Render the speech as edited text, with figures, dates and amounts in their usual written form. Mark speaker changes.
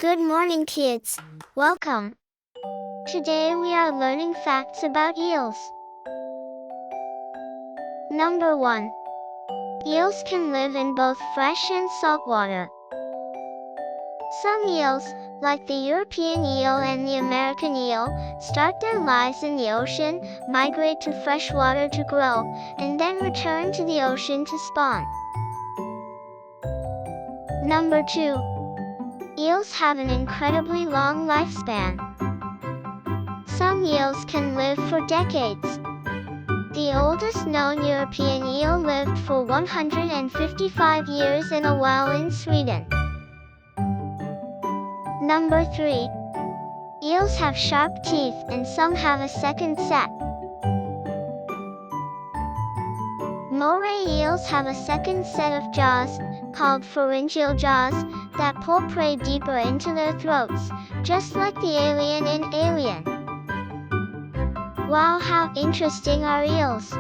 Speaker 1: Good morning, kids. Welcome. Today we are learning facts about eels. Number 1. Eels can live in both fresh and salt water. Some eels, like the European eel and the American eel, start their lives in the ocean, migrate to fresh water to grow, and then return to the ocean to spawn. Number 2. Eels have an incredibly long lifespan. Some eels can live for decades. The oldest known European eel lived for 155 years in a well in Sweden. Number 3. Eels have sharp teeth and some have a second set. Moray eels have a second set of jaws, called pharyngeal jaws, that pull prey deeper into their throats, just like the alien in Alien. Wow, how interesting are eels!